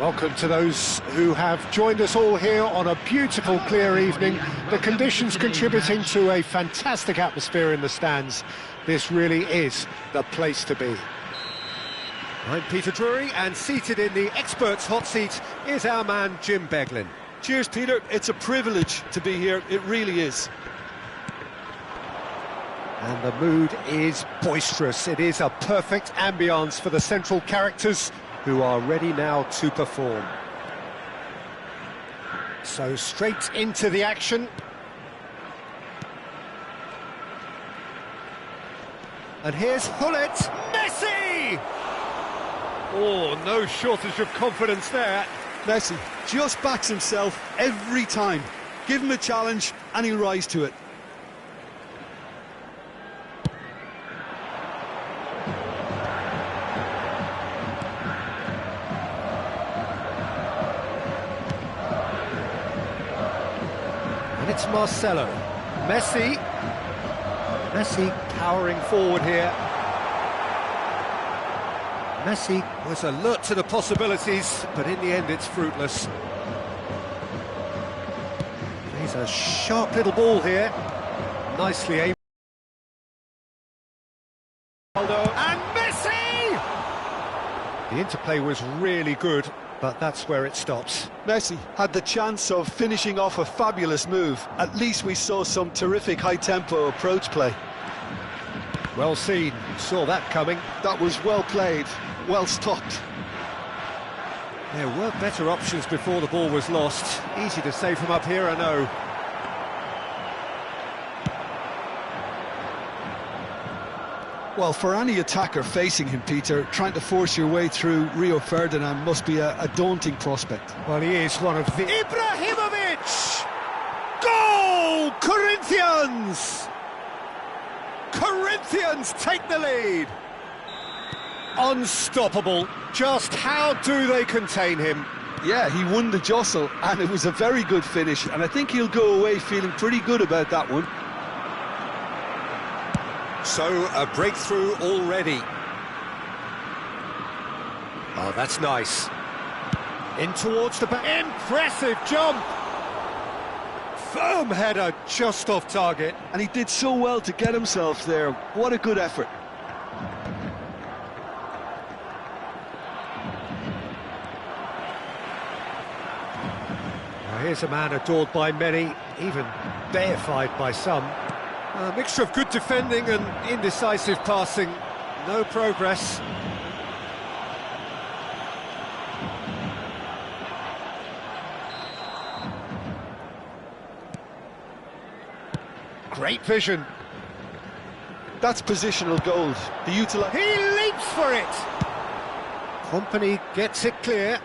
Welcome to those who have joined us all here on a beautiful, clear evening. The conditions contributing to a fantastic atmosphere in the stands. This really is the place to be. I'm Peter Drury, and seated in the experts' hot seat is our man Jim Beglin. Cheers, Peter. It's a privilege to be here. It really is. And the mood is boisterous. It is a perfect ambience for the central characters who are ready now to perform. So straight into the action. And here's Hullet. Messi! Oh, no shortage of confidence there. Messi just backs himself every time. Give him a challenge and he'll rise to it. And it's Marcelo. Messi powering forward here. Messi was alert to the possibilities, but in the end it's fruitless. He's a sharp little ball here. Nicely aimed. And Messi! The interplay was really good, but that's where it stops. Messi had the chance of finishing off a fabulous move. At least we saw some terrific high-tempo approach play. Well seen, saw that coming. That was well played, well stopped. There were better options before the ball was lost. Easy to say from up here, I know. Well, for any attacker facing him, Peter, trying to force your way through Rio Ferdinand must be a daunting prospect. Well, he is one of the... Ibrahimovic! Goal! Corinthians! Corinthians take the lead! Unstoppable. Just how do they contain him? Yeah, he won the jostle, and it was a very good finish, and I think he'll go away feeling pretty good about that one. So, a breakthrough already. Oh, that's nice. In towards the back. Impressive jump! Firm header, just off target. And he did so well to get himself there. What a good effort. Now, here's a man adored by many, even deified by some. A mixture of good defending and indecisive passing. No progress. Great vision. That's positional gold. The utilize. He leaps for it. Company gets it clear.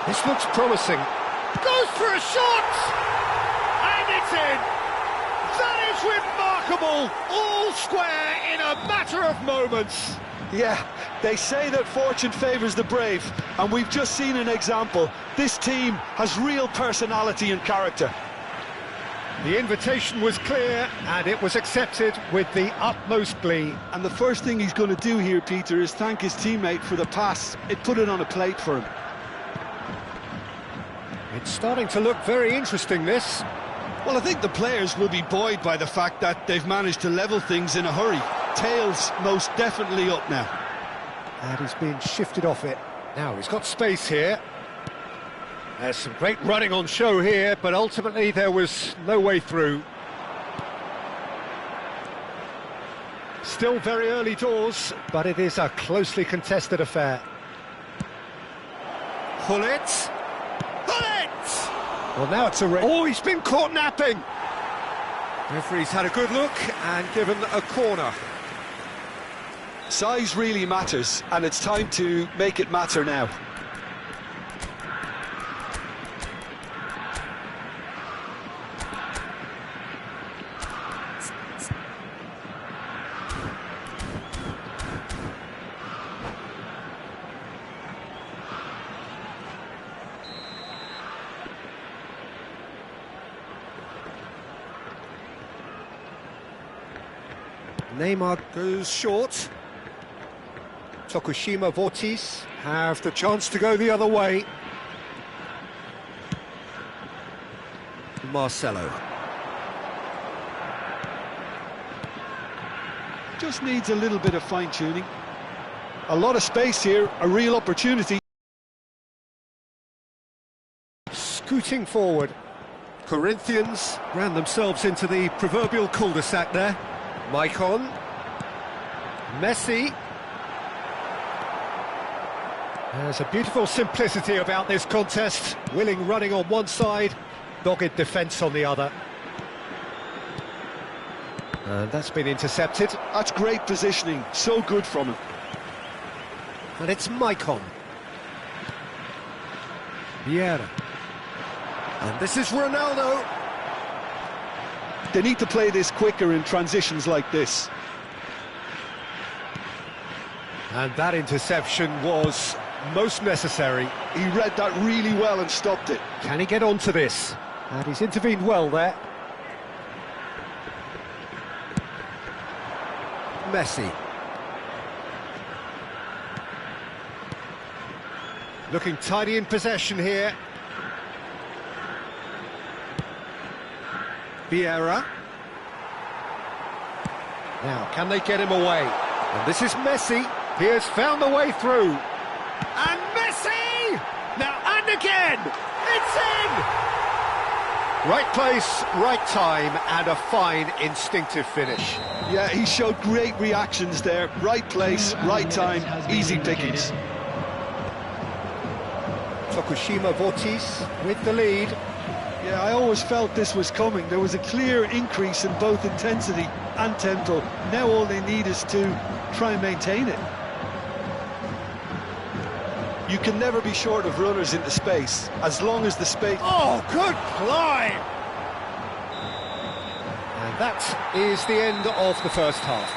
This looks promising. Goes for a shot! And it's in! That is remarkable! All square in a matter of moments. Yeah, they say that fortune favours the brave, and we've just seen an example. This team has real personality and character. The invitation was clear, and it was accepted with the utmost glee. And the first thing he's going to do here, Peter, is thank his teammate for the pass. It put it on a plate for him. It's starting to look very interesting, this. Well, I think the players will be buoyed by the fact that they've managed to level things in a hurry. Tails most definitely up now. And he's been shifted off it. Now, he's got space here. There's some great running on show here, but ultimately there was no way through. Still very early doors, but it is a closely contested affair. Hullet! Well, now it's a... Oh, he's been caught napping! Referee's had a good look and given a corner. Size really matters, and it's time to make it matter now. Neymar goes short. Tokushima Vortis have the chance to go the other way. Marcelo. Just needs a little bit of fine-tuning. A lot of space here, a real opportunity. Scooting forward. Corinthians ran themselves into the proverbial cul-de-sac there. Maicon. Messi. There's a beautiful simplicity about this contest. Willing running on one side, dogged defence on the other. And that's been intercepted. That's great positioning, so good from him. And it's Maicon. Vieira. And this is Ronaldo. They need to play this quicker in transitions like this. And that interception was most necessary. He read that really well and stopped it. Can he get onto this? And he's intervened well there. Messi. Looking tidy in possession here. Vieira. Now, can they get him away? And this is Messi. He has found the way through. And Messi! Now, and again! It's in! Right place, right time, and a fine instinctive finish. Yeah, he showed great reactions there. Right place, right time, easy pickings. Tokushima Vortis with the lead. Yeah, I always felt this was coming. There was a clear increase in both intensity and tempo. Now all they need is to try and maintain it. You can never be short of runners into space, as long as the space... Oh, good climb! And that is the end of the first half.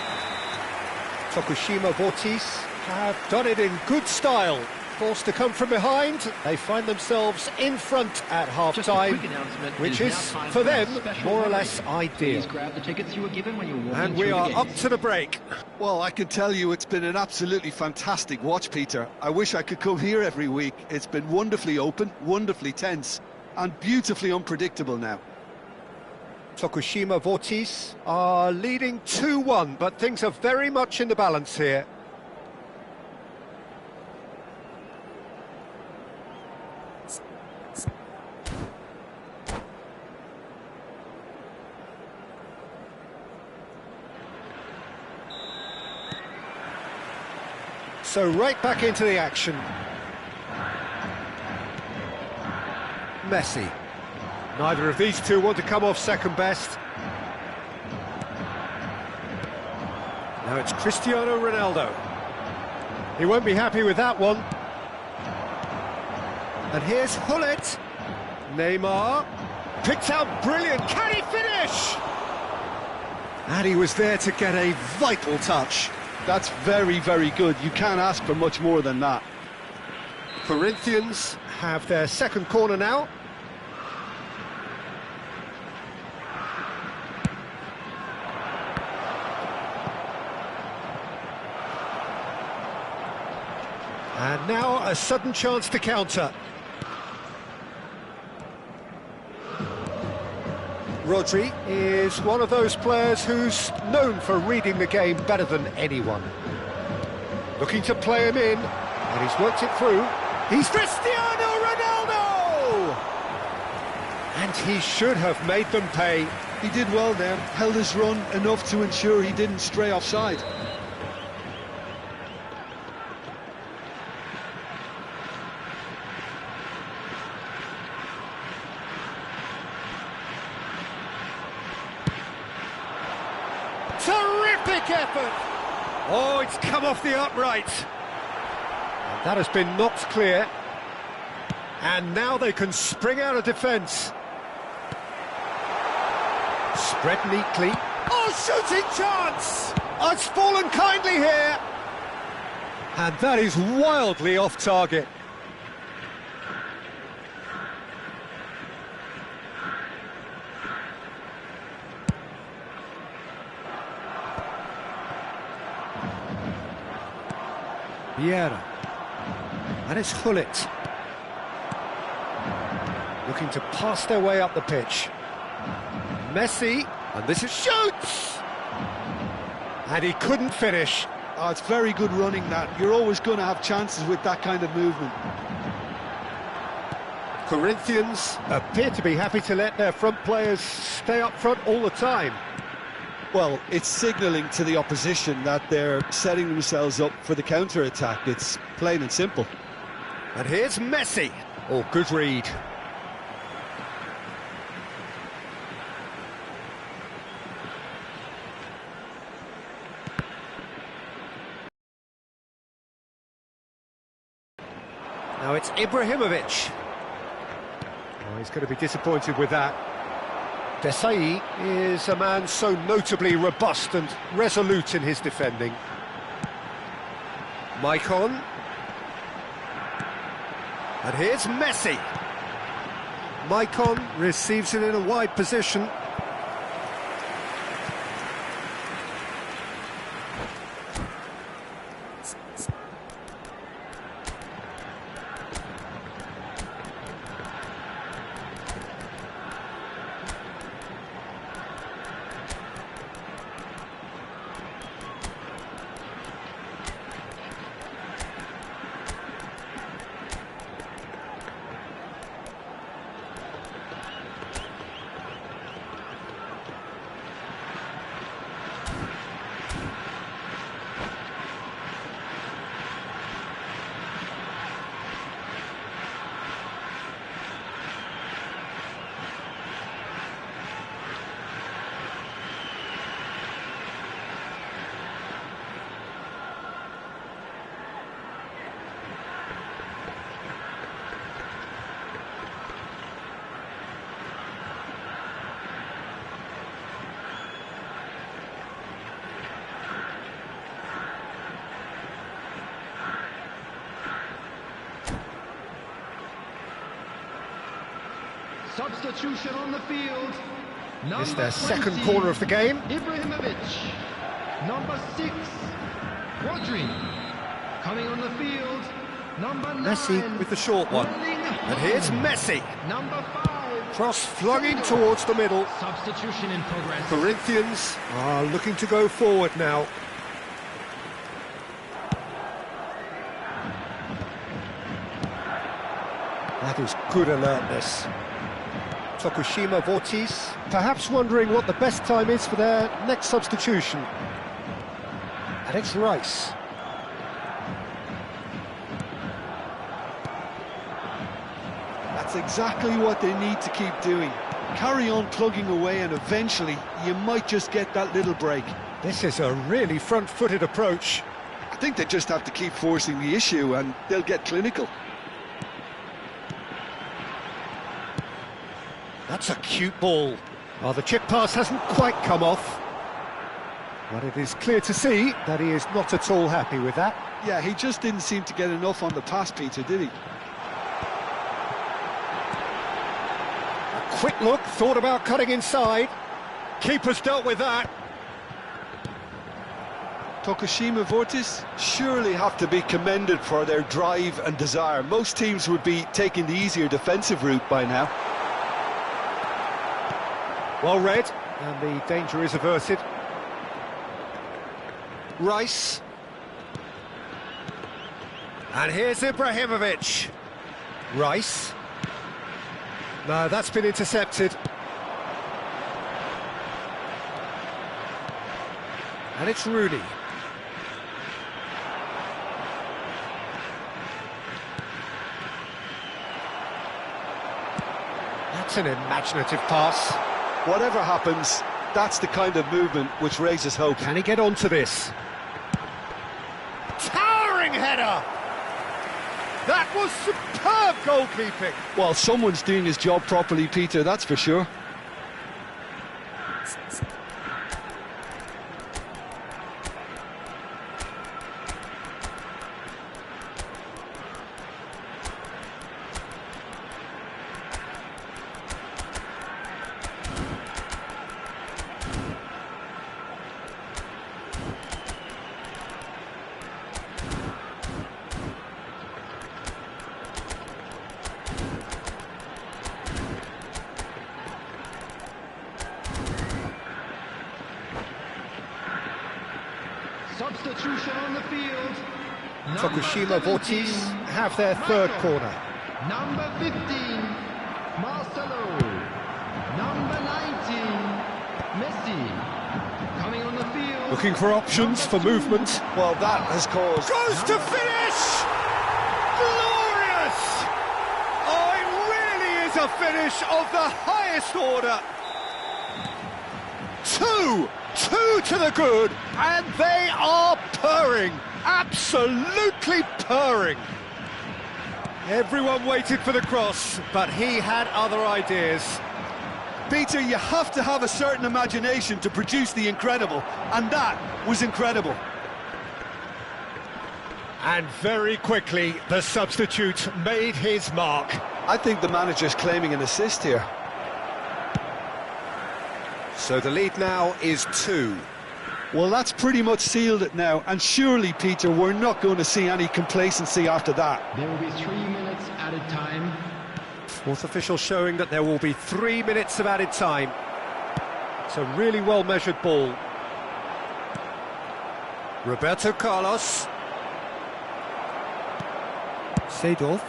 Tokushima Vortis have done it in good style. Forced to come from behind, they find themselves in front at half-time, which is, for them, more or less ideal. And we are up to the break. Well, I can tell you it's been an absolutely fantastic watch, Peter. I wish I could come here every week. It's been wonderfully open, wonderfully tense, and beautifully unpredictable now. Tokushima Vortis are leading 2-1, but things are very much in the balance here. So right back into the action. Messi. Neither of these two want to come off second best. Now it's Cristiano Ronaldo. He won't be happy with that one. And here's Hullet. Neymar. Picked out brilliant. Can he finish? And he was there to get a vital touch. That's very, very good. You can't ask for much more than that. Corinthians have their second corner now. And now a sudden chance to counter. Rodri is one of those players who's known for reading the game better than anyone. Looking to play him in, and he's worked it through. He's Cristiano Ronaldo! And he should have made them pay. He did well there, held his run enough to ensure he didn't stray offside. Terrific effort! Oh, it's come off the upright. And that has been knocked clear. And now they can spring out of defence. Spread neatly. Oh, shooting chance! Oh, it's fallen kindly here. And that is wildly off target. Vieira. And it's Hullet. Looking to pass their way up the pitch. Messi, and this is shoots! And he couldn't finish. Oh, it's very good running, that. You're always going to have chances with that kind of movement. Corinthians appear to be happy to let their front players stay up front all the time. Well, it's signalling to the opposition that they're setting themselves up for the counter-attack. It's plain and simple. And here's Messi. Oh, good read. Now it's Ibrahimovic. Oh, he's going to be disappointed with that. Desai is a man so notably robust and resolute in his defending. Maicon. And here's Messi. Maicon receives it in a wide position. Substitution on the field. It's their second corner of the game. Ibrahimovic. Number 6, Rodri. Coming on the field, number 9. Messi with the short one. And here's Messi. Number 5. Cross flung in towards the middle. Substitution in progress. Corinthians are looking to go forward now. That is good alertness. Tokushima Vortis, perhaps wondering what the best time is for their next substitution. And it's Rice. That's exactly what they need to keep doing. Carry on plugging away and eventually you might just get that little break. This is a really front-footed approach. I think they just have to keep forcing the issue and they'll get clinical. That's a cute ball. Oh, the chip pass hasn't quite come off. But it is clear to see that he is not at all happy with that. Yeah, he just didn't seem to get enough on the pass, Peter, did he? A quick look, thought about cutting inside. Keeper's dealt with that. Tokushima Vortis surely have to be commended for their drive and desire. Most teams would be taking the easier defensive route by now. Well read, and the danger is averted. Rice. And here's Ibrahimovic. Rice. No, that's been intercepted. And it's Rooney. That's an imaginative pass. Whatever happens, that's the kind of movement which raises hope. Can he get onto this? Towering header! That was superb goalkeeping! Well, someone's doing his job properly, Peter, that's for sure. Substitution on the field. Fukushima Vortis have their third corner. Number 15, Marcelo. Number 19, Messi. Coming on the field. Looking for options for movement. Well, that has caused... Goes to finish! Glorious! Oh, it really is a finish of the highest order. Two to the good, and they are purring, absolutely purring. Everyone waited for the cross, but he had other ideas. Peter, you have to have a certain imagination to produce the incredible, and that was incredible. And very quickly, the substitute made his mark. I think the manager's claiming an assist here. So the lead now is 2. Well, that's pretty much sealed it now, and surely, Peter, we're not going to see any complacency after that. There will be 3 minutes added time. Fourth official showing that there will be 3 minutes of added time. It's a really well-measured ball. Roberto Carlos. Seedorf.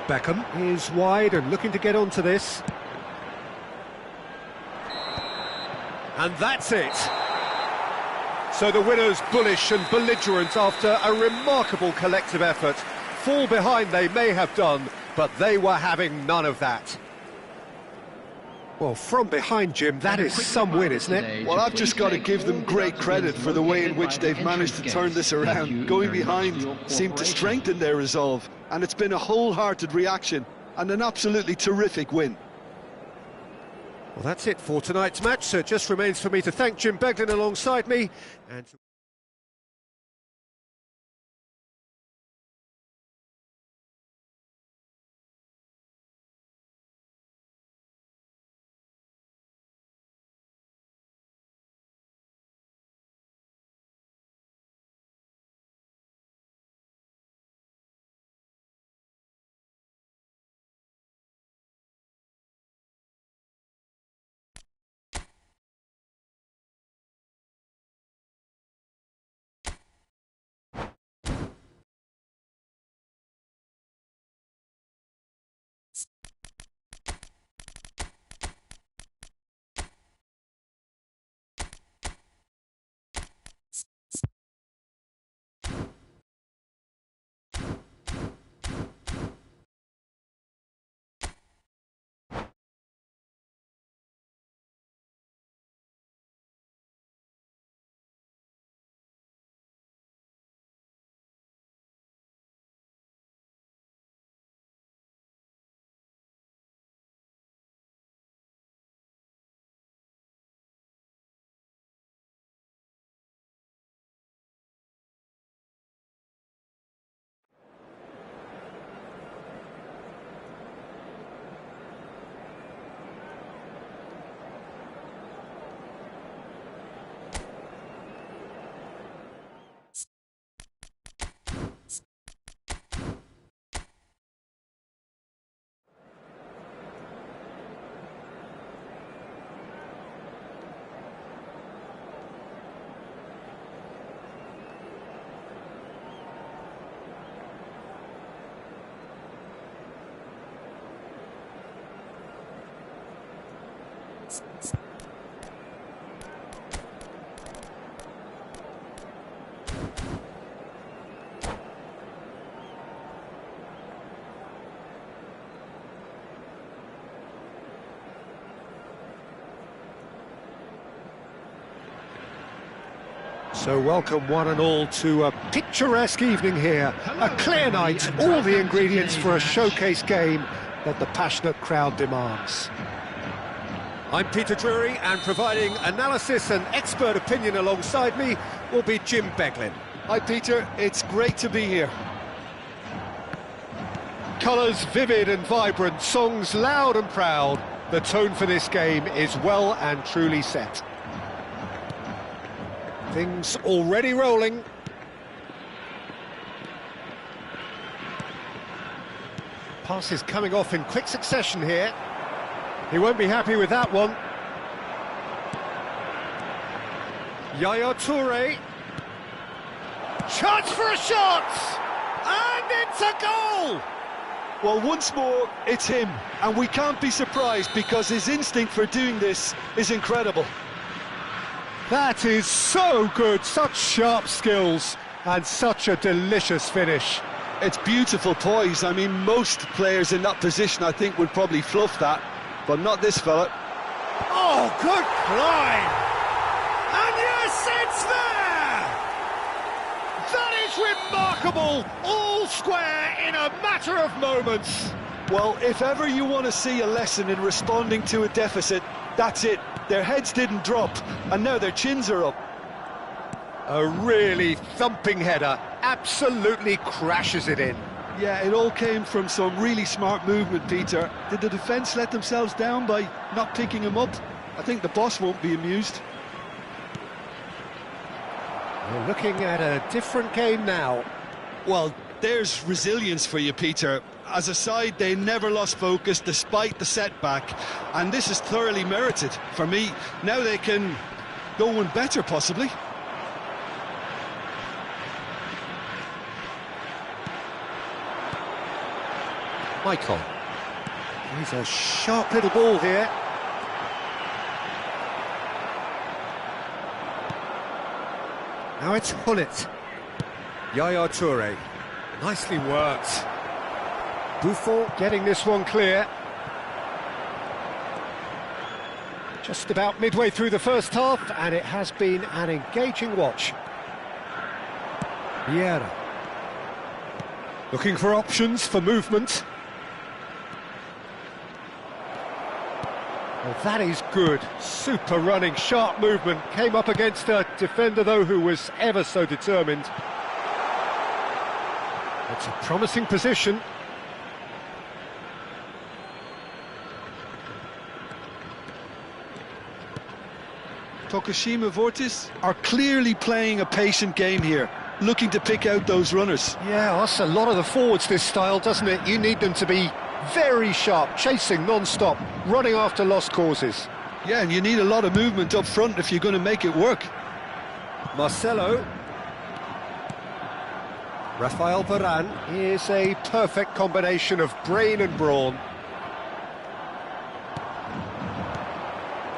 Beckham is wide and looking to get onto this. And that's it. So the winners bullish and belligerent after a remarkable collective effort. Fall behind they may have done, but they were having none of that. Well, from behind, Jim, that is some win, isn't it? Well, I've just got to give them great credit for the way in which they've managed to turn this around. Going behind seemed to strengthen their resolve, and it's been a wholehearted reaction and an absolutely terrific win. Well, that's it for tonight's match, so it just remains for me to thank Jim Beglin alongside me and so welcome one and all to a picturesque evening here. A clear night, all the ingredients for a showcase game that the passionate crowd demands. I'm Peter Drury, and providing analysis and expert opinion alongside me will be Jim Beglin. Hi, Peter. It's great to be here. Colours vivid and vibrant, songs loud and proud. The tone for this game is well and truly set. Things already rolling. Passes coming off in quick succession here. He won't be happy with that one. Yaya Toure. Chance for a shot! And it's a goal! Well, once more, it's him, and we can't be surprised because his instinct for doing this is incredible. That is so good, such sharp skills, and such a delicious finish. It's beautiful poise. I mean, most players in that position, I think, would probably fluff that, but not this fella. Oh, good climb! And yes, it's there! That is remarkable! All square in a matter of moments. Well, if ever you want to see a lesson in responding to a deficit, that's it. Their heads didn't drop, and now their chins are up. A really thumping header, absolutely crashes it in. Yeah, it all came from some really smart movement, Peter. Did the defence let themselves down by not picking him up? I think the boss won't be amused. We're looking at a different game now. Well, there's resilience for you, Peter. As a side, they never lost focus despite the setback, and this is thoroughly merited. For me, now they can go one better, possibly. Michael. He's a sharp little ball here. Now it's Hullet. Yaya Toure. Nicely worked. Buffon getting this one clear. Just about midway through the first half, and it has been an engaging watch. Vieira. Looking for options for movement. Well, that is good. Super running, sharp movement. Came up against a defender, though, who was ever so determined. It's a promising position. Tokushima Vortis are clearly playing a patient game here, looking to pick out those runners. Yeah, that's a lot of the forwards, this style, doesn't it? You need them to be very sharp, chasing non-stop, running after lost causes. Yeah, and you need a lot of movement up front if you're going to make it work. Marcelo. Rafael Varane is a perfect combination of brain and brawn.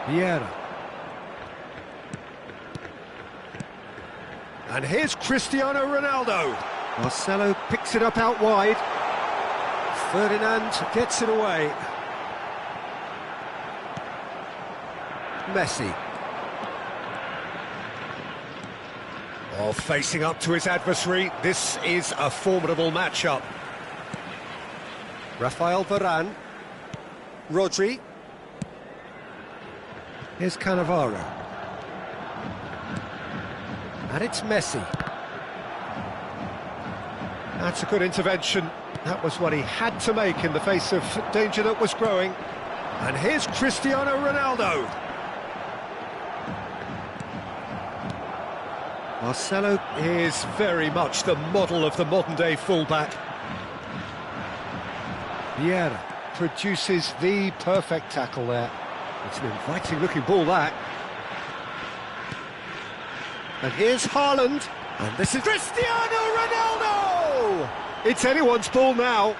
Vieira. And here's Cristiano Ronaldo. Marcelo picks it up out wide. Ferdinand gets it away. Messi. Oh, facing up to his adversary. This is a formidable matchup. Rafael Varane. Rodri. Here's Cannavaro. And it's Messi. That's a good intervention. That was what he had to make in the face of danger that was growing. And here's Cristiano Ronaldo. Marcelo is very much the model of the modern-day fullback. Vieira produces the perfect tackle there. It's an inviting-looking ball, that. And here's Haaland. And this is Cristiano Ronaldo! It's anyone's ball now.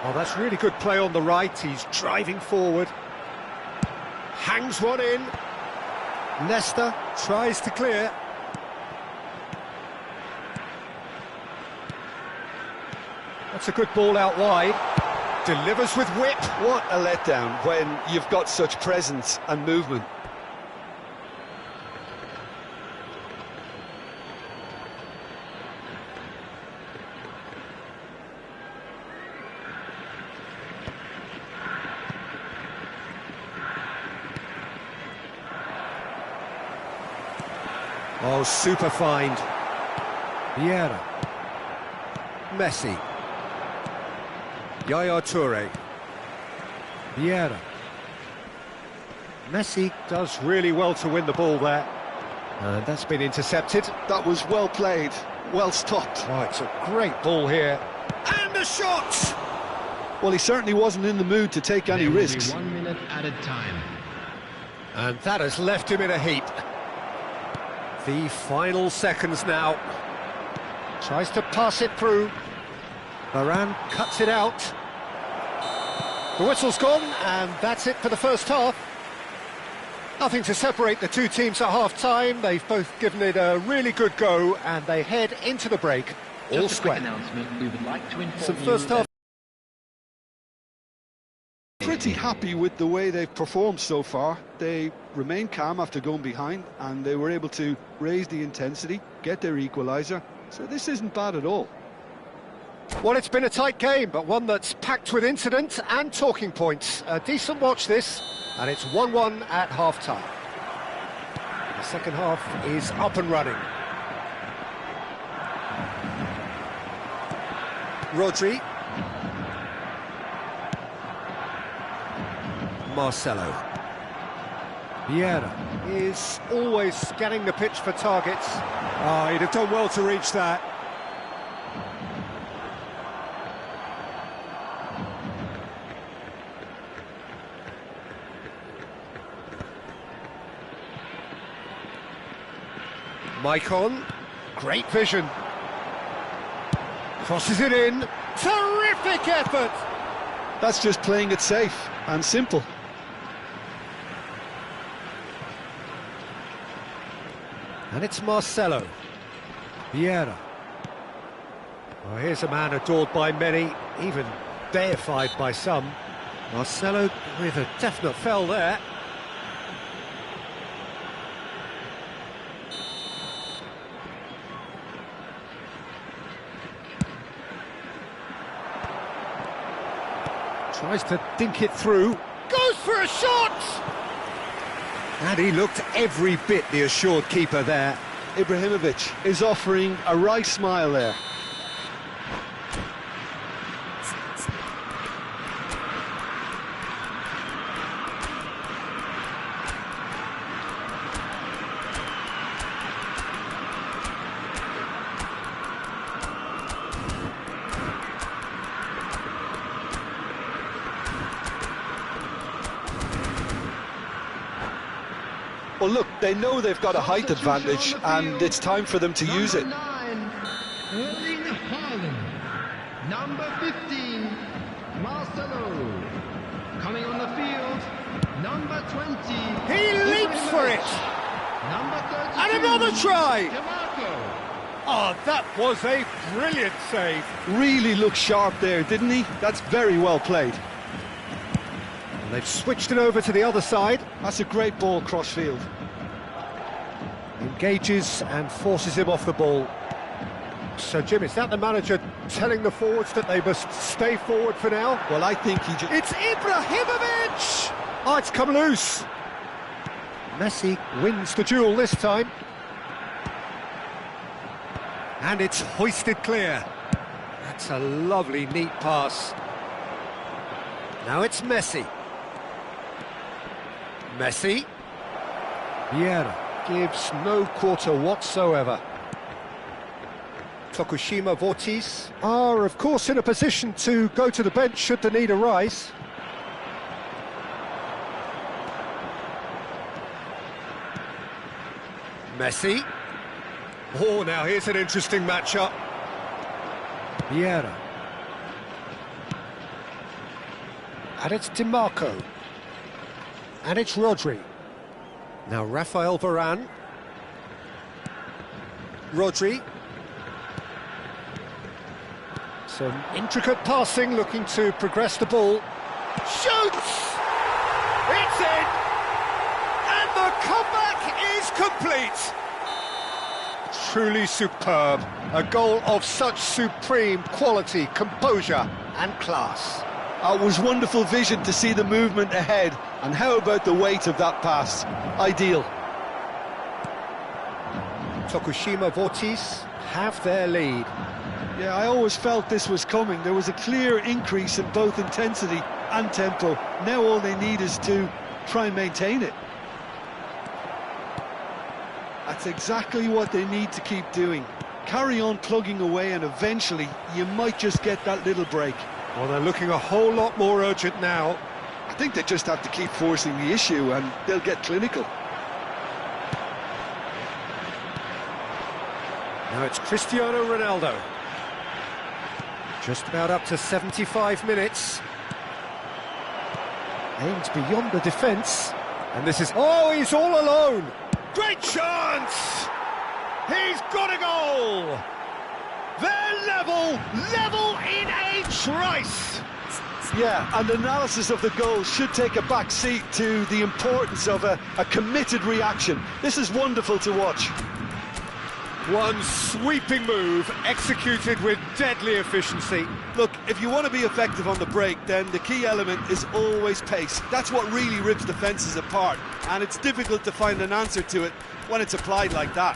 Oh, that's really good play on the right. He's driving forward. Hangs one in. Nesta tries to clear. That's a good ball out wide. Delivers with whip. What a letdown when you've got such presence and movement. Oh, super find. Vieira. Messi. Yaya Toure. Vieira. Messi does really well to win the ball there. And that's been intercepted. That was well played, well stopped. Oh, it's a great ball here. And a shot! Well, he certainly wasn't in the mood to take any There will be risks. 1 minute added time. And that has left him in a heap. The final seconds now. Tries to pass it through. Varane cuts it out. The whistle's gone, and that's it for the first half. Nothing to separate the two teams at half-time. They've both given it a really good go, and they head into the break all Just a quick square. announcement. We would like to inform Some you first half. Pretty happy with the way they've performed so far. They remained calm after going behind, and they were able to raise the intensity, get their equaliser. So this isn't bad at all. Well, it's been a tight game, but one that's packed with incident and talking points. A decent watch this, and it's 1-1 at half-time. The second half is up and running. Rodri. Marcelo. Vieira is always scanning the pitch for targets. Oh, he'd have done well to reach that. Maicon, great vision. Crosses it in. Terrific effort! That's just playing it safe and simple. And it's Marcelo. Vieira. Oh, here's a man adored by many, even deified by some. Marcelo with a definite fell there. Tries to dink it through. Goes for a shot! And he looked every bit the assured keeper there. Ibrahimovic is offering a wry smile there. Well, look, they know they've got a height advantage, and it's time for them to use it. Number 9, Erling Haaland. Number 15, Marcelo. Coming on the field, number 20. He leaps for it! Number 32. And another try! DeMarco. Oh, that was a brilliant save. Really looked sharp there, didn't he? That's very well played. They've switched it over to the other side. That's a great ball cross-field. Engages and forces him off the ball. So, Jim, is that the manager telling the forwards that they must stay forward for now? Well, I think he just... It's Ibrahimovic! Oh, it's come loose. Messi wins the duel this time. And it's hoisted clear. That's a lovely, neat pass. Now it's Messi. Messi. Vieira gives no quarter whatsoever. Tokushima Vortis are, of course, in a position to go to the bench should the need arise. Messi. Oh, now here's an interesting matchup. Vieira. And it's DeMarco. And it's Rodri. Now Rafael Varane. Rodri. Some intricate passing, looking to progress the ball. Shoots! It's in! And the comeback is complete! Truly superb. A goal of such supreme quality, composure and class. It was wonderful vision to see the movement ahead, and how about the weight of that pass? Ideal. Tokushima Vortis have their lead. Yeah, I always felt this was coming. There was a clear increase in both intensity and tempo. Now all they need is to try and maintain it. That's exactly what they need to keep doing. Carry on plugging away and eventually you might just get that little break. Well, they're looking a whole lot more urgent now. I think they just have to keep forcing the issue and they'll get clinical. Now it's Cristiano Ronaldo. Just about up to 75 minutes. Aims beyond the defence. And this is... Oh, he's all alone! Great chance! He's got a goal! They're level in a trice! Yeah, and analysis of the goal should take a back seat to the importance of a committed reaction. This is wonderful to watch. One sweeping move, executed with deadly efficiency. Look, if you want to be effective on the break, then the key element is always pace. That's what really rips defences apart, and it's difficult to find an answer to it when it's applied like that.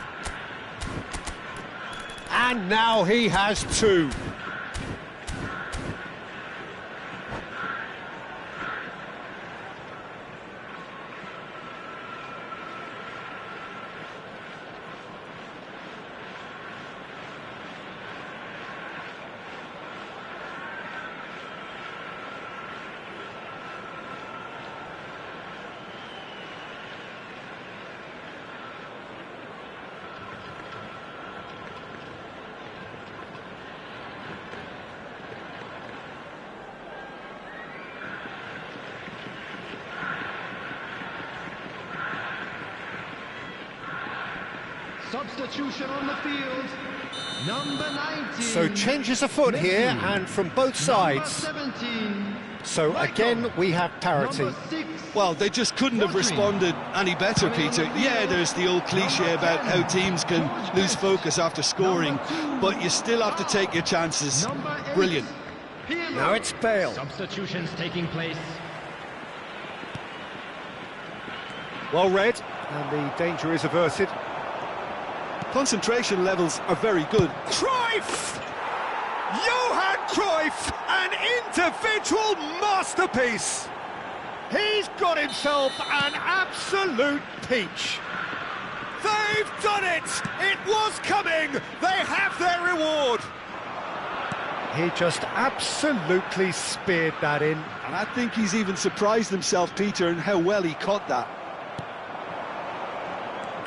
And now he has two. Substitution on the field. Number 19. So changes afoot here, and from both sides. Number 17. So again, we have parity. Number 6. Well, they just couldn't have responded any better, Peter. Yeah, there's the old cliche about how teams can lose focus after scoring, but you still have to take your chances. Brilliant. Now it's Bale. Substitutions taking place. Well read, and the danger is averted. Concentration levels are very good. Cruyff! Johan Cruyff, an individual masterpiece! He's got himself an absolute peach. They've done it! It was coming! They have their reward! He just absolutely speared that in. And I think he's even surprised himself, Peter, in how well he caught that.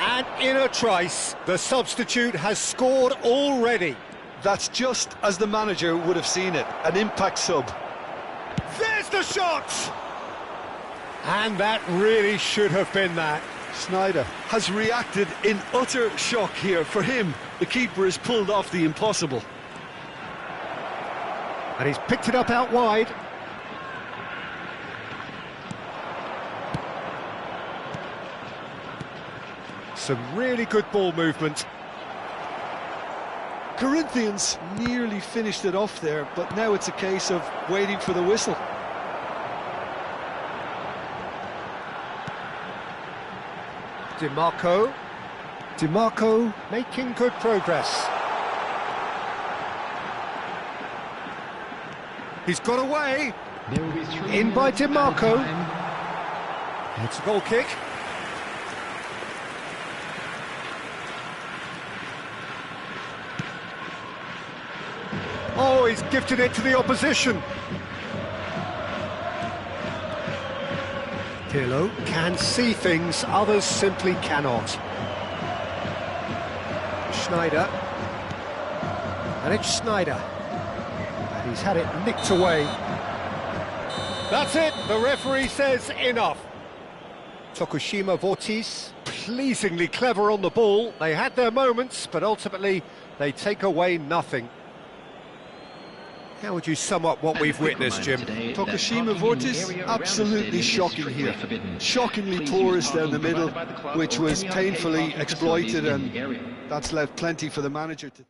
And in a trice, the substitute has scored already. That's just as the manager would have seen it, an impact sub. There's the shot! And that really should have been that. Sneijder has reacted in utter shock here. For him, the keeper has pulled off the impossible. And he's picked it up out wide. Some really good ball movement. Corinthians nearly finished it off there, but now it's a case of waiting for the whistle. DiMarco making good progress. He's got away. In by DiMarco. It's a goal kick. Oh, he's gifted it to the opposition. Pirlo can see things others simply cannot. Sneijder. And it's Sneijder. And he's had it nicked away. That's it, the referee says enough. Tokushima Vortis, pleasingly clever on the ball. They had their moments, but ultimately they take away nothing. How would you sum up what we've witnessed, Jim? Tokushima Vortis, absolutely shocking here. Shockingly porous down the middle, which was painfully exploited, and that's left plenty for the manager to...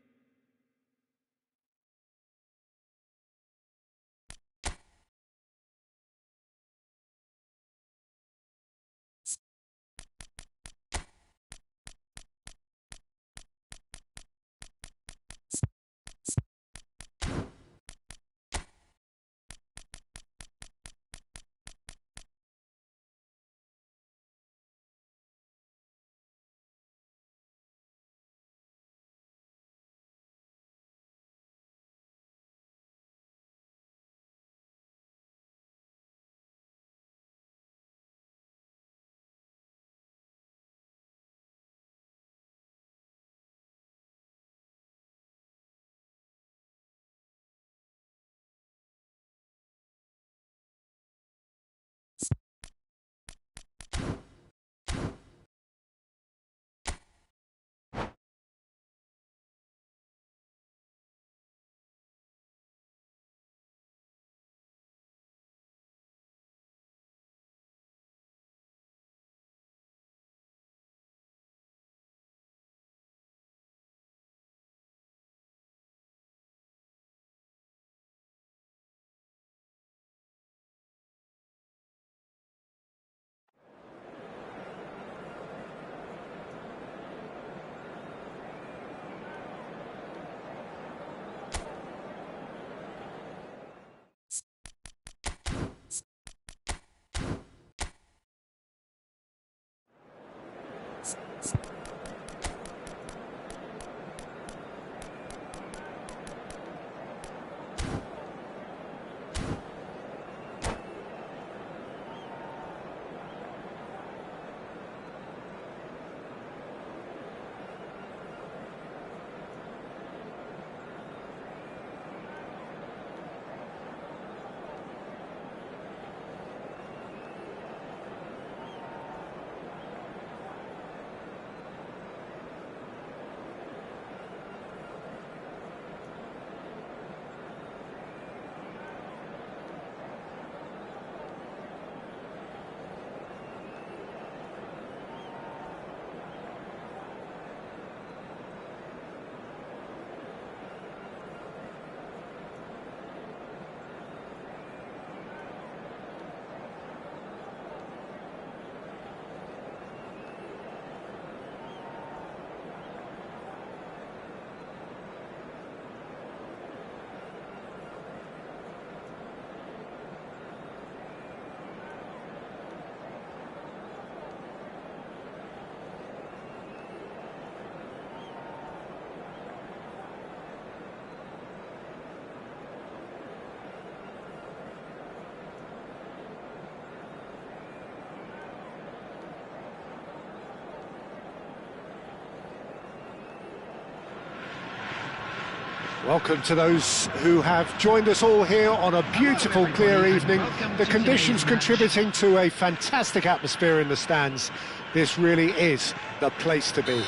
Welcome to those who have joined us all here on a beautiful, clear evening. The conditions contributing to a fantastic atmosphere in the stands. This really is the place to be.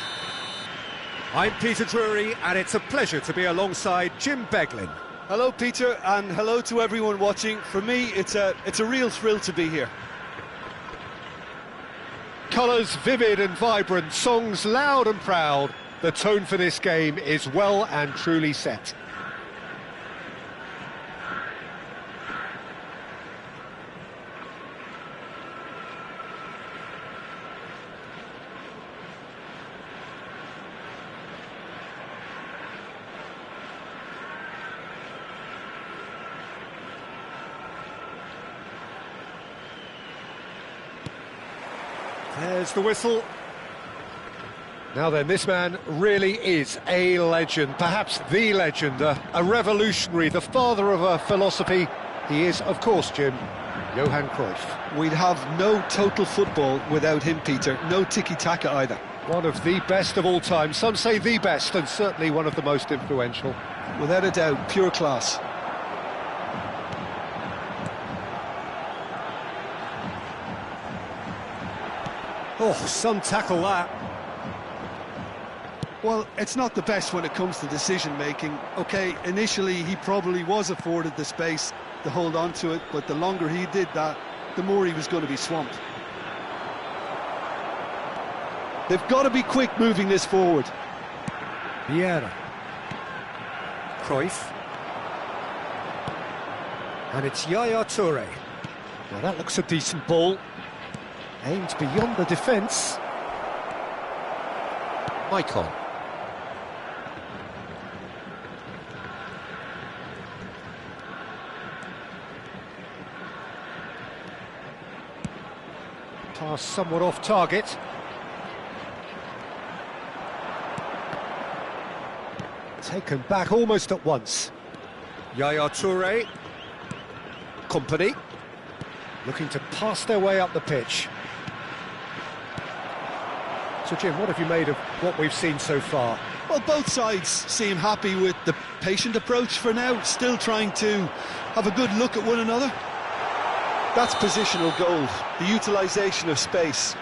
I'm Peter Drury, and it's a pleasure to be alongside Jim Beglin. Hello, Peter, and hello to everyone watching. For me, it's a real thrill to be here. Colours vivid and vibrant, songs loud and proud. The tone for this game is well and truly set. There's the whistle. Now then, this man really is a legend, perhaps the legend, a revolutionary, the father of a philosophy. He is, of course, Jim, Johan Cruyff. We'd have no total football without him, Peter. No tiki-taka either. One of the best of all time. Some say the best, and certainly one of the most influential. Without a doubt, pure class. Oh, some tackle that. Well, it's not the best when it comes to decision-making. OK, initially he probably was afforded the space to hold on to it, but the longer he did that, the more he was going to be swamped. They've got to be quick moving this forward. Vieira. Cruyff. And it's Yaya Toure. Well, that looks a decent ball. Aimed beyond the defence. Maicon. Pass somewhat off target. Taken back almost at once. Yaya Toure. Company. Looking to pass their way up the pitch. So, Jim, what have you made of what we've seen so far? Well, both sides seem happy with the patient approach for now, still trying to have a good look at one another. That's positional gold, the utilisation of space.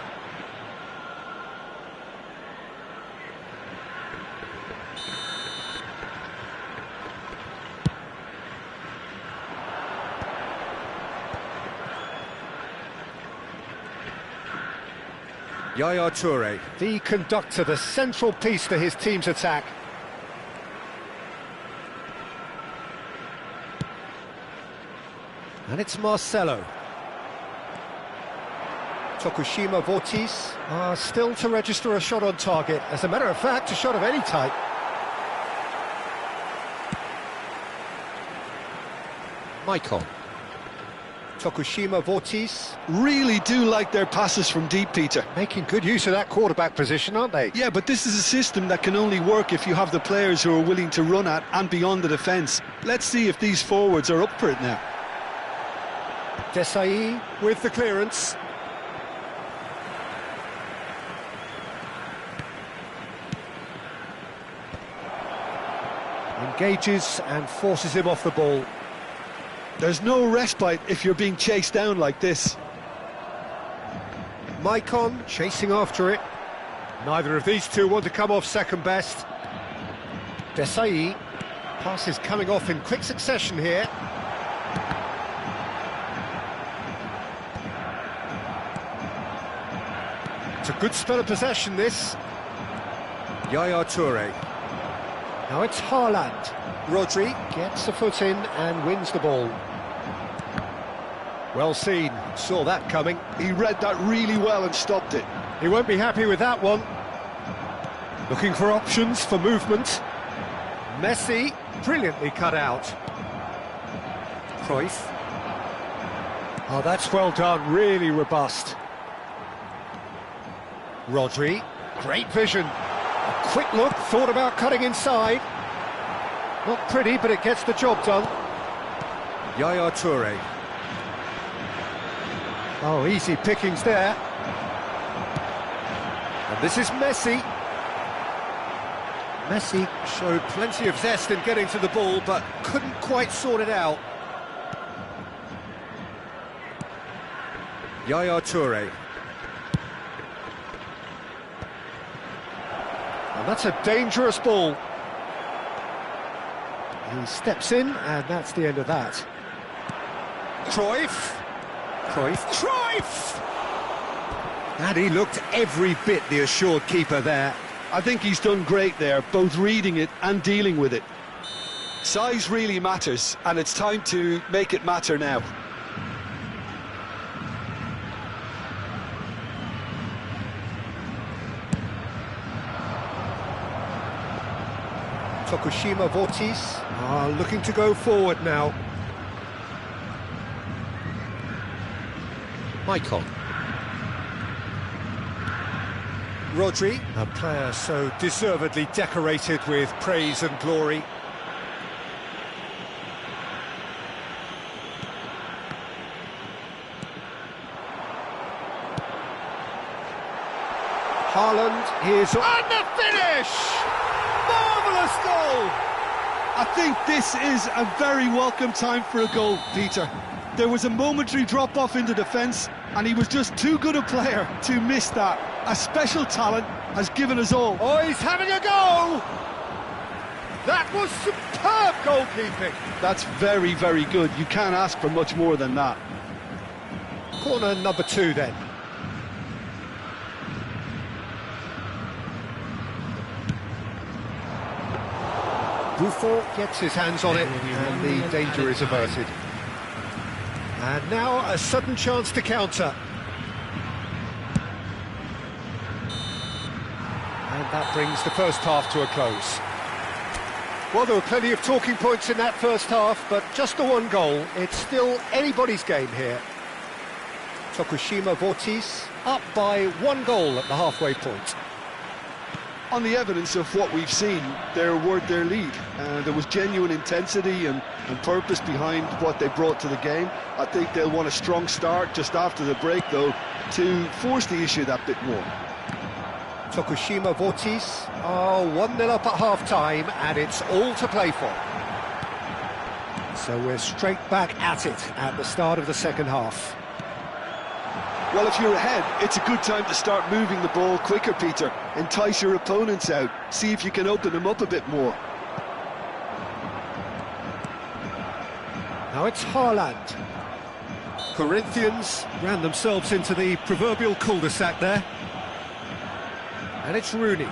Yaya Toure. The conductor, the central piece to his team's attack. And it's Marcelo. Tokushima Vortis still to register a shot on target. As a matter of fact, a shot of any type. Maicon. Tokushima Vortis. Really do like their passes from deep, Peter. Making good use of that quarterback position, aren't they? Yeah, but this is a system that can only work if you have the players who are willing to run at and beyond the defence. Let's see if these forwards are up for it now. Desai with the clearance. Engages and forces him off the ball. There's no respite if you're being chased down like this. Maicon chasing after it. Neither of these two want to come off second best. Desai. Passes coming off in quick succession here. It's a good spell of possession, this. Yaya Toure. Now it's Haaland. Rodri gets a foot in and wins the ball. Well seen, saw that coming. He read that really well and stopped it. He won't be happy with that one. Looking for options for movement. Messi, brilliantly cut out. Cruyff. Oh, that's well done, really robust. Rodri, great vision. A quick look, thought about cutting inside. Not pretty, but it gets the job done. Yaya Toure. Oh, easy pickings there. And this is Messi. Messi showed plenty of zest in getting to the ball, but couldn't quite sort it out. Yaya Toure. And that's a dangerous ball. He steps in, and that's the end of that. Cruyff! And he looked every bit the assured keeper there. I think he's done great there, both reading it and dealing with it. Size really matters, and it's time to make it matter now. Tokushima Vortis are looking to go forward now. Maicon. Rodri, a player so deservedly decorated with praise and glory. Haaland, here's on the finish! Marvellous goal! I think this is a very welcome time for a goal, Peter. There was a momentary drop-off into defence, and he was just too good a player to miss that. A special talent has given us all. Oh, he's having a go! That was superb goalkeeping. That's very, very good. You can't ask for much more than that. Corner number 2 then. Buffon gets his hands on it, and the danger is averted. And now a sudden chance to counter. And that brings the first half to a close. Well, there were plenty of talking points in that first half, but just the one goal. It's still anybody's game here. Tokushima Vortis up by 1 goal at the halfway point. On the evidence of what we've seen, they were their lead. There was genuine intensity and purpose behind what they brought to the game. I think they'll want a strong start just after the break, though, to force the issue that bit more. Tokushima Vortis are 1-0 up at half-time, and it's all to play for. So we're straight back at it at the start of the second half. Well, if you're ahead, it's a good time to start moving the ball quicker, Peter. Entice your opponents out. See if you can open them up a bit more. Now it's Haaland. Corinthians ran themselves into the proverbial cul-de-sac there. And it's Rooney.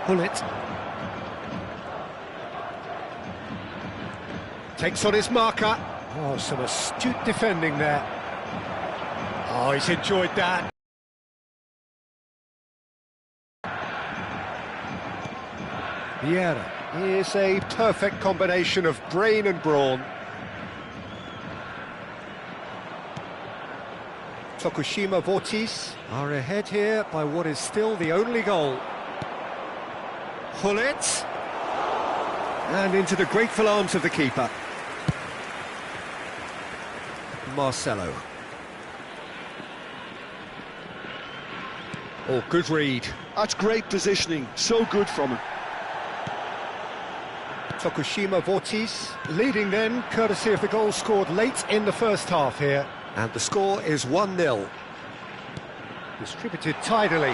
Hullet. Takes on his marker. Oh, some astute defending there. Oh, he's enjoyed that. Vieira is a perfect combination of brain and brawn. Tokushima Vortis are ahead here by what is still the only goal. Hullet. And into the grateful arms of the keeper. Marcelo. Oh, good read. That's great positioning. So good from him. Tokushima Vortis leading then, courtesy of the goal scored late in the first half here. And the score is 1-0. Distributed tidily.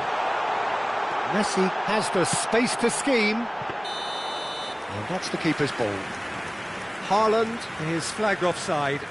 Messi has the space to scheme. And that's the keeper's ball. Haaland is flagged offside.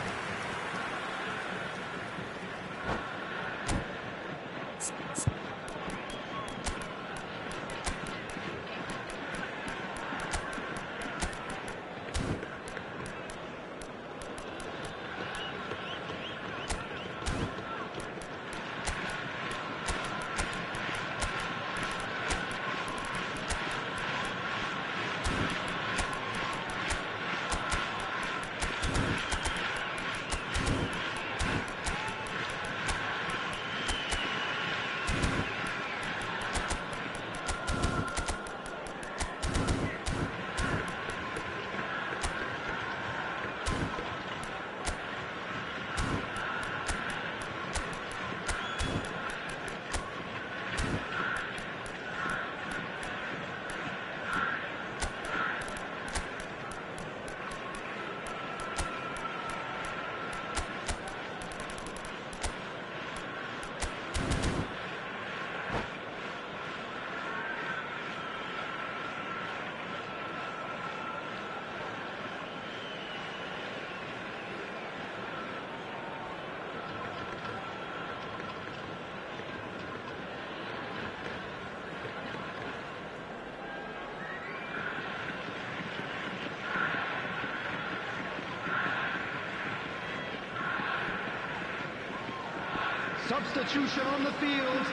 Substitution on the field.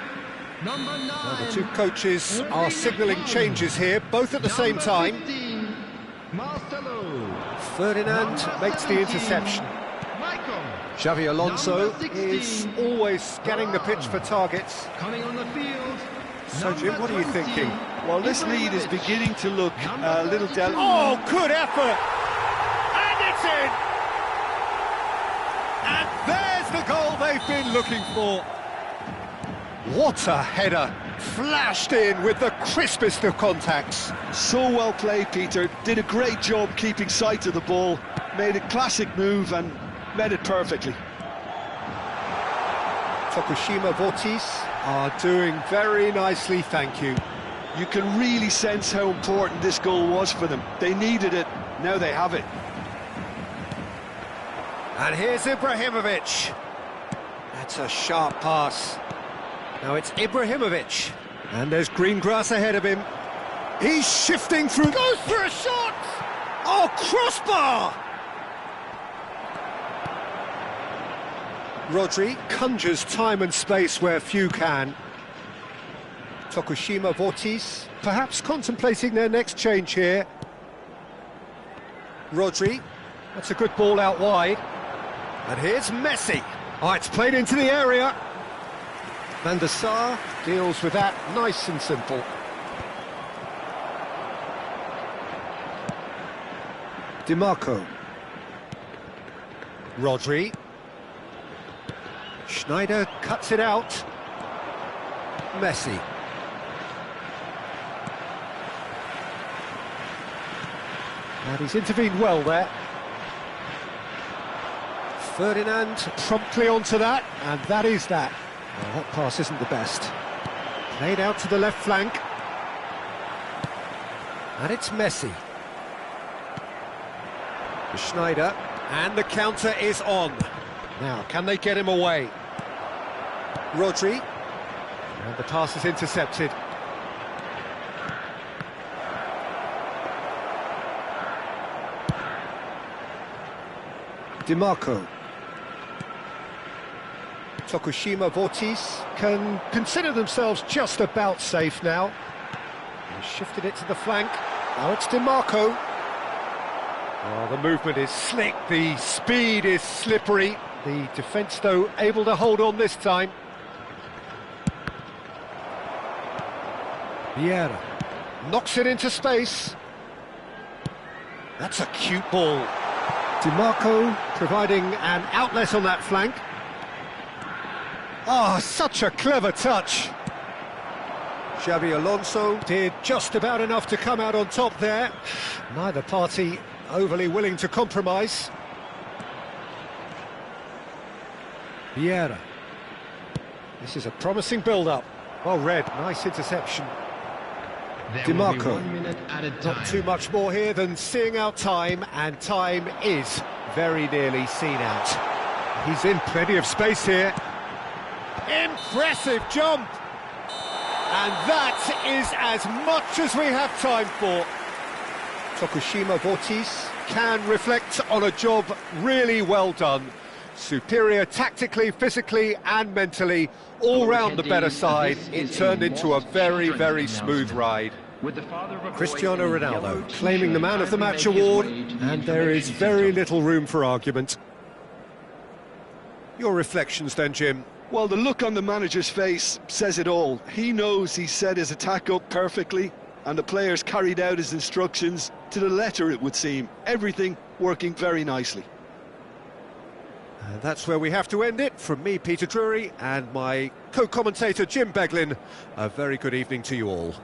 Number 9. Well, the two coaches are signalling changes here, both at the same time. 15, Marcelo. Ferdinand makes the interception. Michael. Xavi Alonso Number 16. is always scanning the pitch for targets. Coming on the field. So, Jim, what are you thinking? Well, this lead is beginning to look a little delicate. Oh, good effort! And it's in! And there's the goal they've been looking for. What a header! Flashed in with the crispest of contacts. So well played, Peter. Did a great job keeping sight of the ball. Made a classic move and met it perfectly. Tokushima Vortis are doing very nicely, thank you. You can really sense how important this goal was for them. They needed it, now they have it. And here's Ibrahimovic. That's a sharp pass. Now it's Ibrahimovic. And there's green grass ahead of him. He's shifting through. Goes for a shot! Oh, crossbar! Rodri conjures time and space where few can. Tokushima Vortis perhaps contemplating their next change here. Rodri, that's a good ball out wide. And here's Messi. Oh, it's played into the area. Van der Sar deals with that nice and simple. DiMarco. Rodri. Schneider cuts it out. Messi. And he's intervened well there. Ferdinand promptly onto that, and that is that. Well, that pass isn't the best. Played out to the left flank. And it's Messi. Schneider, and the counter is on. Now, can they get him away? Rodri. And the pass is intercepted. DiMarco. Tokushima Vortis can consider themselves just about safe now. He's shifted it to the flank. Now it's DiMarco. Oh, the movement is slick, the speed is slippery. The defence, though, able to hold on this time. Vieira knocks it into space. That's a cute ball. DiMarco providing an outlet on that flank. Oh, such a clever touch. Xavi Alonso did just about enough to come out on top there. Neither party overly willing to compromise. Vieira. This is a promising build-up. Well read, nice interception. DiMarco. 1 minute added time. Not too much more here than seeing out time, and time is very nearly seen out. He's in plenty of space here. Impressive jump! And that is as much as we have time for. Tokushima Vortis can reflect on a job really well done. Superior tactically, physically and mentally, all round the better side. It turned into a very, very smooth ride. Cristiano Ronaldo claiming the Man of the Match award, and there is very little room for argument. Your reflections then, Jim? Well, the look on the manager's face says it all. He knows he set his attack up perfectly, and the players carried out his instructions to the letter, it would seem. Everything working very nicely. And that's where we have to end it. From me, Peter Drury, and my co-commentator, Jim Beglin, a very good evening to you all.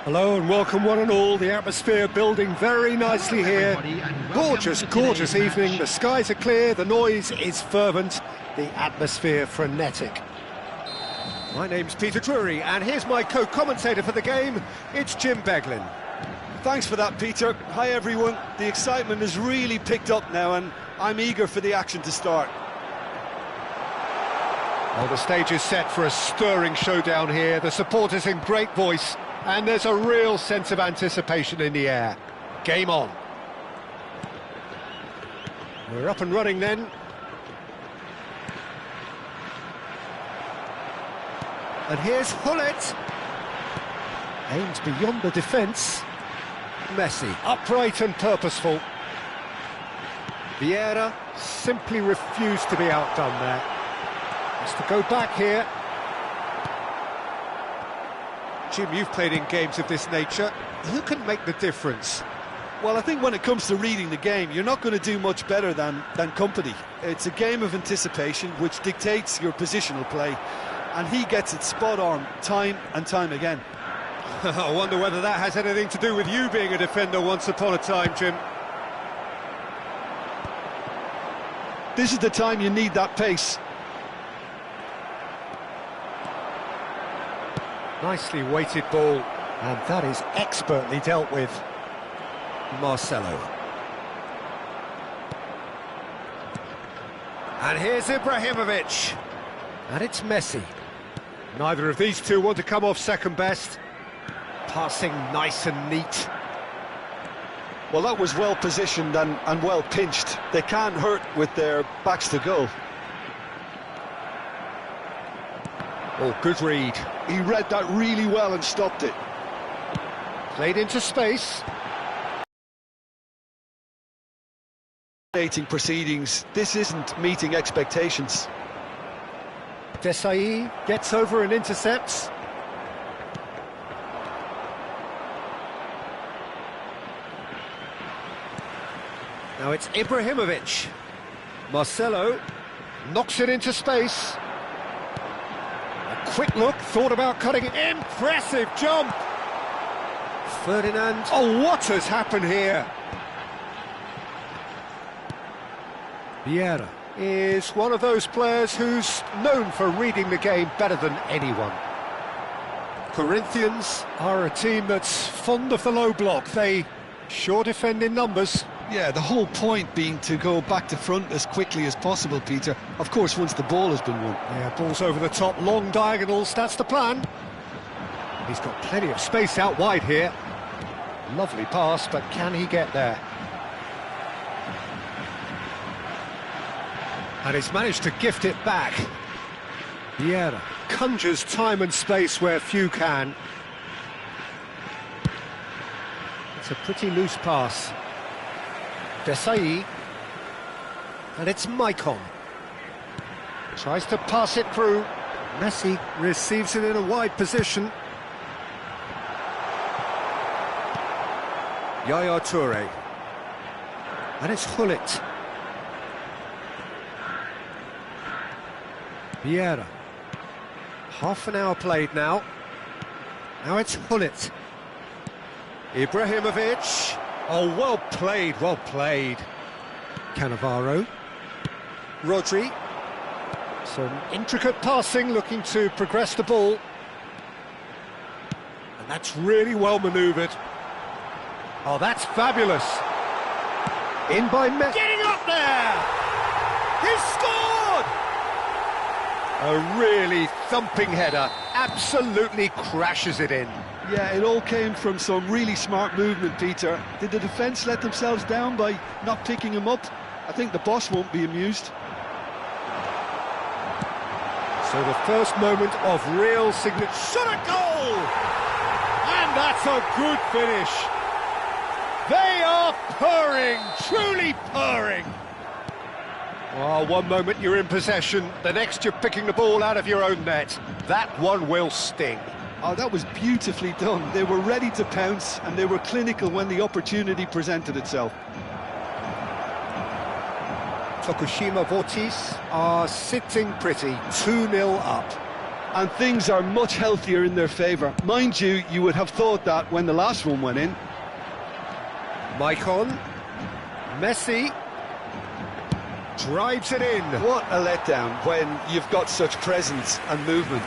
Hello and welcome one and all. The atmosphere building very nicely here. Gorgeous, gorgeous evening. The skies are clear, the noise is fervent, the atmosphere frenetic. My name's Peter Drury and here's my co-commentator for the game. It's Jim Beglin. Thanks for that, Peter. Hi, everyone. The excitement has really picked up now, and I'm eager for the action to start. Well, the stage is set for a stirring showdown here. The supporters in great voice, and there's a real sense of anticipation in the air. Game on. We're up and running then. And here's Hullet. Aims beyond the defence. Messi, upright and purposeful. Vieira simply refused to be outdone there. Has to go back here. Jim, you've played in games of this nature. Who can make the difference? Well, I think when it comes to reading the game, you're not going to do much better than company. It's a game of anticipation which dictates your positional play, and he gets it spot on time and time again. I wonder whether that has anything to do with you being a defender once upon a time, Jim. This is the time you need that pace. Nicely weighted ball, and that is expertly dealt with. Marcelo. And here's Ibrahimovic. And it's Messi. Neither of these two want to come off second best. Passing nice and neat. Well, that was well positioned and well pinched. They can't hurt with their backs to goal. Oh, good read. He read that really well and stopped it. Played into space. Proceedings. This isn't meeting expectations. Desai gets over and intercepts. Now it's Ibrahimovic. Marcelo knocks it into space. A quick look, thought about cutting it. Impressive jump! Ferdinand. Oh, what has happened here? Vieira is one of those players who's known for reading the game better than anyone. Corinthians are a team that's fond of the low block. They sure defend in numbers. Yeah, the whole point being to go back to front as quickly as possible, Peter. Of course, once the ball has been won. Yeah, ball's over the top, long diagonals, that's the plan. He's got plenty of space out wide here. Lovely pass, but can he get there? And he's managed to gift it back. Vieira conjures time and space where few can. It's a pretty loose pass. Desai. And it's Maicon. Tries to pass it through. Messi receives it in a wide position. Yaya Toure. And it's Hullet. Vieira. Half an hour played now. Now it's Hullet. Ibrahimovic. Oh, well played, well played. Cannavaro. Rodri. Some intricate passing, looking to progress the ball. And that's really well manoeuvred. Oh, that's fabulous. In by Messi. Getting up there! He's scored! A really thumping header. Absolutely crashes it in. Yeah, it all came from some really smart movement, Peter. Did the defence let themselves down by not picking him up? I think the boss won't be amused. So the first moment of real signature. Shot a goal! And that's a good finish. They are purring, truly purring. Oh, one moment you're in possession, the next you're picking the ball out of your own net. That one will sting. Oh, that was beautifully done. They were ready to pounce and they were clinical when the opportunity presented itself. Tokushima Vortis are sitting pretty, 2-0 up. And things are much healthier in their favour. Mind you, you would have thought that when the last one went in. Maicon. Messi. Drives it in. What a letdown when you've got such presence and movement.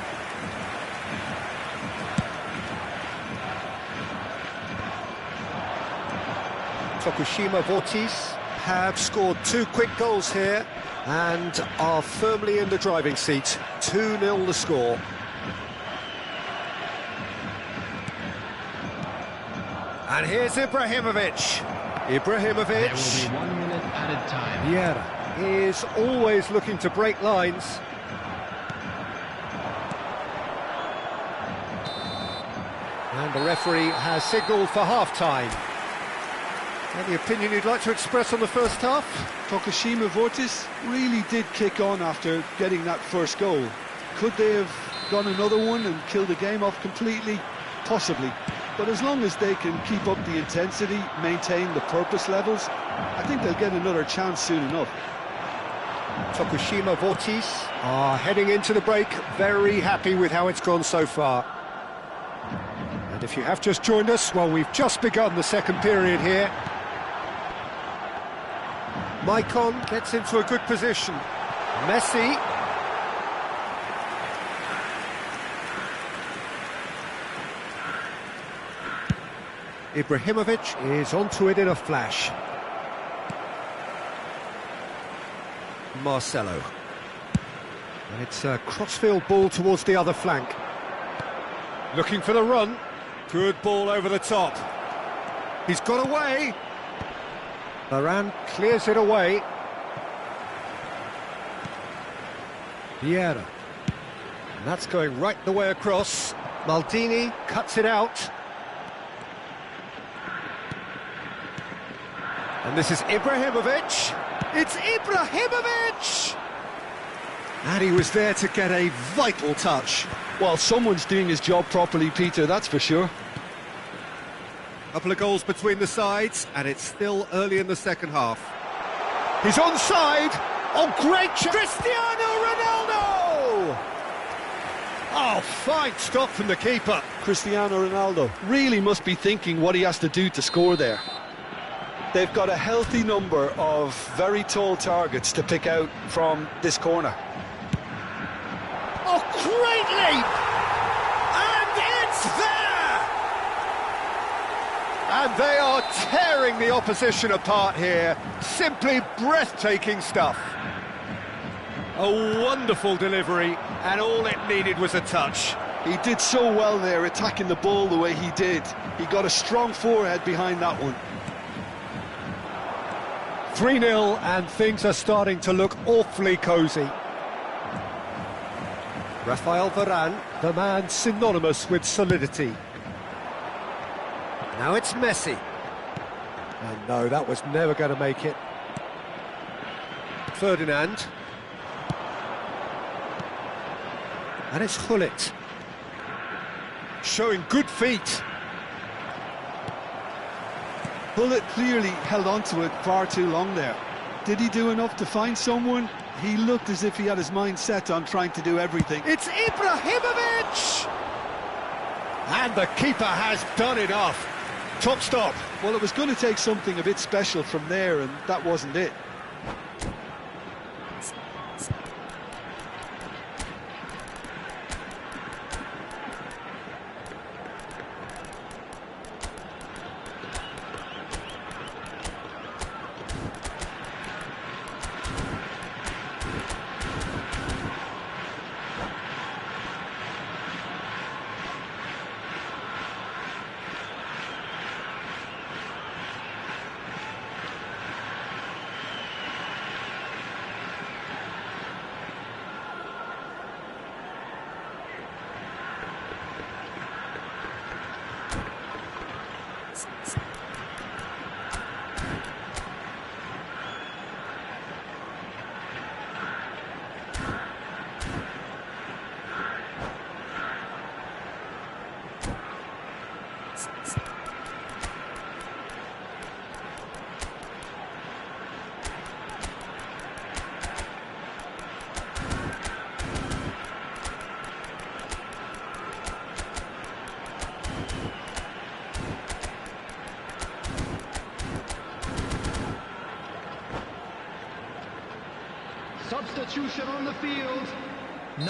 Tokushima Vortis have scored 2 quick goals here and are firmly in the driving seat. 2-0 the score. And here's Ibrahimovic. Ibrahimovic. There will be 1 minute added time. Vieira is always looking to break lines. And the referee has signalled for half-time. Any opinion you'd like to express on the first half? Tokushima Vortis really did kick on after getting that first goal. Could they have gone another one and killed the game off completely? Possibly. But as long as they can keep up the intensity, maintain the purpose levels, I think they'll get another chance soon enough. Tokushima Vortis are heading into the break, very happy with how it's gone so far. And if you have just joined us, well, we've just begun the second period here. Maicon gets into a good position. Messi. Ibrahimovic is onto it in a flash. Marcelo. And it's a crossfield ball towards the other flank. Looking for the run. Good ball over the top. He's got away. Varane clears it away. Vieira. And that's going right the way across. Maldini cuts it out. And this is Ibrahimovic. It's Ibrahimovic! And he was there to get a vital touch. Well, someone's doing his job properly, Peter, that's for sure. Couple of goals between the sides, and it's still early in the second half. He's onside. Oh, great shot. Cristiano Ronaldo! Oh, fine stop from the keeper. Cristiano Ronaldo really must be thinking what he has to do to score there. They've got a healthy number of very tall targets to pick out from this corner. Oh, great leap! And it's there! And they are tearing the opposition apart here. Simply breathtaking stuff. A wonderful delivery, and all it needed was a touch. He did so well there, attacking the ball the way he did. He got a strong forehead behind that one. 3-0, and things are starting to look awfully cosy. Rafael Varane, the man synonymous with solidity. Now it's Messi. No, that was never going to make it. Ferdinand. And it's Gullit. Showing good feet. Gullit clearly held on to it far too long there. Did he do enough to find someone? He looked as if he had his mind set on trying to do everything. It's Ibrahimovic! And the keeper has done enough. Top stop. Well, it was going to take something a bit special from there, and that wasn't it. Substitution on the field.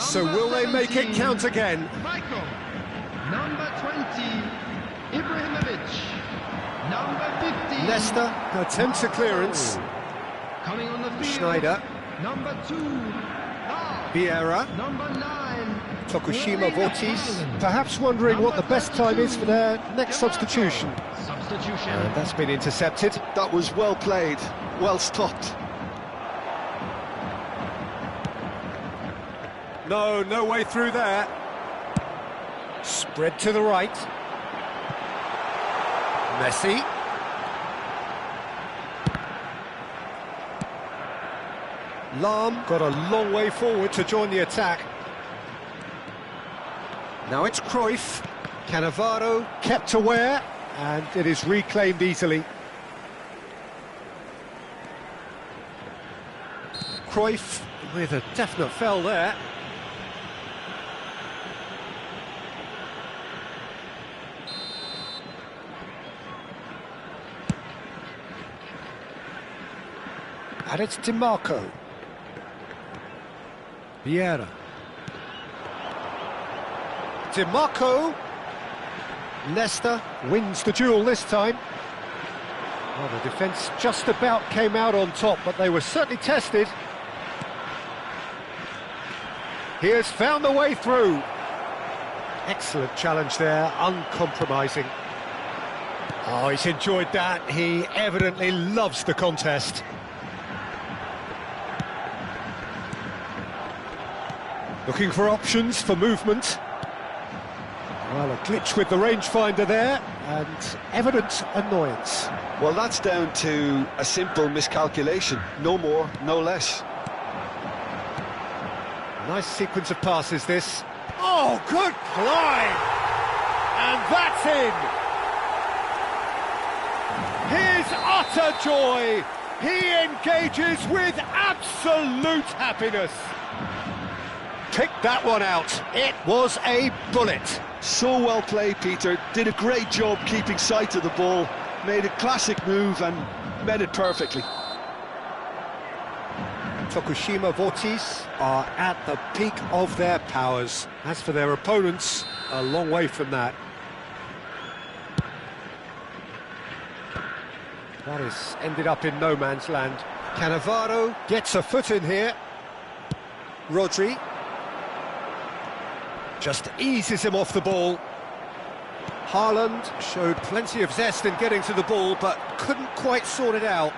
So will they make it count again? Michael. Number 20, Ibrahimovic. Number 15. Leicester attempts a clearance. Coming on the field. Schneider. Number 2. Vieira. Number 9. Tokushima Vortis. Perhaps wondering what the best time is for their next substitution. Substitution. And that's been intercepted. That was well played, well stopped. No way through there. Spread to the right. Messi. Lahm got a long way forward to join the attack. Now it's Cruyff. Cannavaro kept aware, and it is reclaimed easily. Cruyff with a definite foul there. And it's DiMarco. Vieira. DiMarco. Leicester wins the duel this time. Well, the defence just about came out on top, but they were certainly tested. He has found the way through. Excellent challenge there, uncompromising. Oh, he's enjoyed that. He evidently loves the contest. Looking for options for movement. Well, a glitch with the rangefinder there, and evident annoyance. Well, that's down to a simple miscalculation. No more, no less. Nice sequence of passes, this. Oh, good climb! And that's in! His utter joy! He engages with absolute happiness. Pick that one out. It was a bullet. So well played, Peter. Did a great job keeping sight of the ball. Made a classic move and met it perfectly. Tokushima Vortis are at the peak of their powers. As for their opponents, a long way from that. That has ended up in no man's land. Cannavaro gets a foot in here. Rodri just eases him off the ball. Haaland showed plenty of zest in getting to the ball, but couldn't quite sort it out.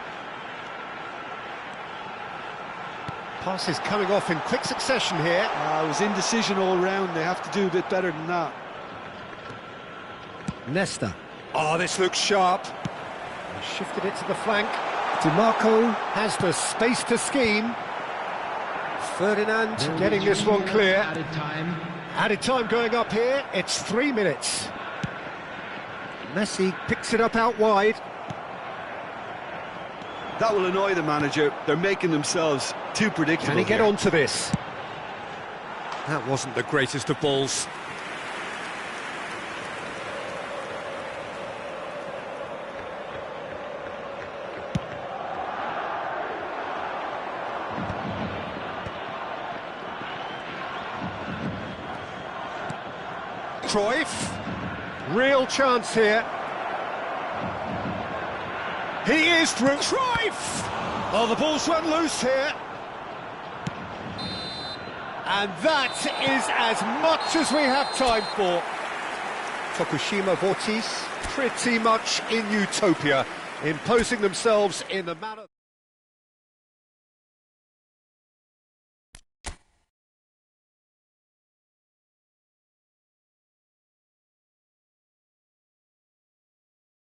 Passes coming off in quick succession here. It was indecision all round. They have to do a bit better than that. Nesta. Oh, this looks sharp. Shifted it to the flank. DiMarco has the space to scheme. Ferdinand getting this one clear. Added time. Added time going up here. It's 3 minutes. Messi picks it up out wide. That will annoy the manager. They're making themselves too predictable. Can he get here. onto this? That wasn't the greatest of balls. Cruyff, real chance here. He is through. Cruyff! Oh, the ball's run loose here. And that is as much as we have time for. Tokushima Vortis pretty much in utopia, imposing themselves in the manner...